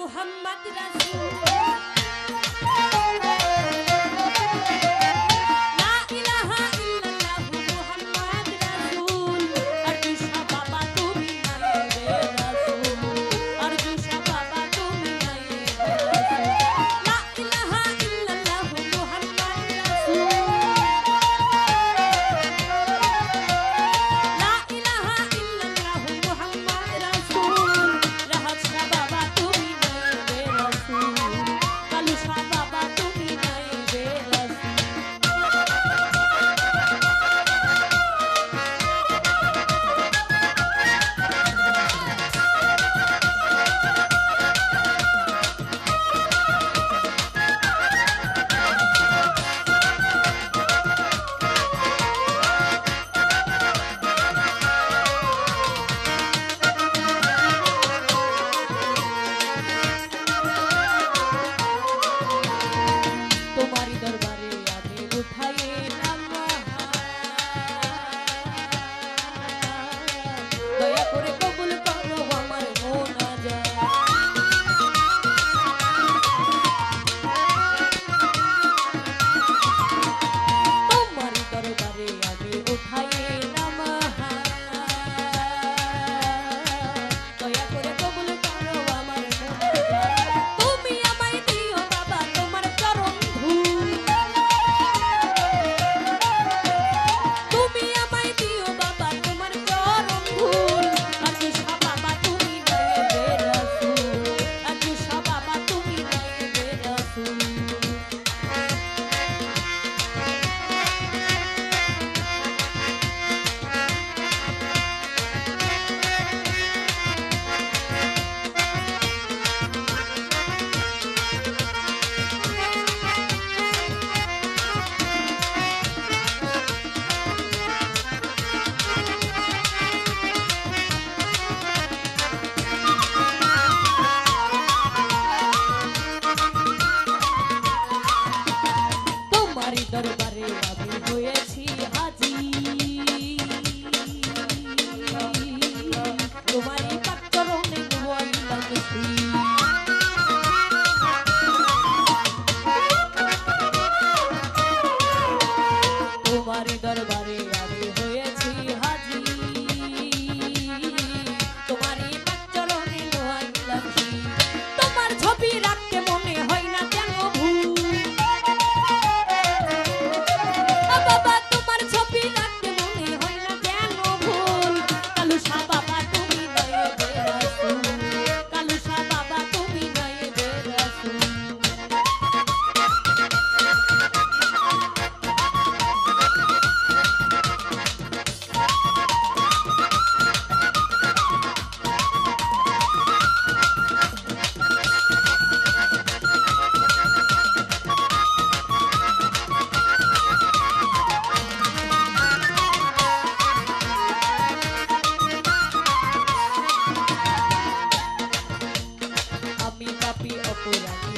মুহাম্মদ রাসূল লা ইলাহা ইল্লাল্লাহু মুহাম্মদ রাসূল আরজু শাহ বাবা তুমি নাইবে রাসূল আরজু শাহ বাবা তুমি নাইবে রাসূল লা ইলাহা ইল্লাল্লাহু মুহাম্মদ রাসূল লা ইলাহা ইল্লাল্লাহু মুহাম্মদ রাসূল রাহাত শাহ বাবা তুমি নাইবে রাসূল কালু শাহ বাবা তুমি নাইবে রাসূল তোমারি দরবারে আমি উঠাইলাম দয়া করে কবুল করো আমার মোনাজাত তোমারি দরবারে আমি উঠাইলাম দয়া করে কবুল করো আমার মোনাজাত তুমি আমায় দিও বাবা তোমার চরণ ধূল তুমি আমায় দিও বাবা তোমার চরণ ধূল আজু শাহ বাবা তুমি নাইবে রাসূল আজু শাহ বাবা তুমি নাইবে রাসূল তোমারি দরবারে আমি হয়েছি হাজি তোমারি পাক চরণে হইলাম শ্রী তোমারি দরবারে আমি হয়েছি হাজি তোমারি পাক চরণে হইলাম শ্রী তোমার ছবি রাখতে মনে হয় না কেন ভুল বাবা তোমার ছবি রাখতে মনে হয় না কেন ভুল কালু শাহ বাবা তুমি নাইবে রাসূল কালু শাহ বাবা তুমি নাইবে রাসূল আমি পাপী অপরাধী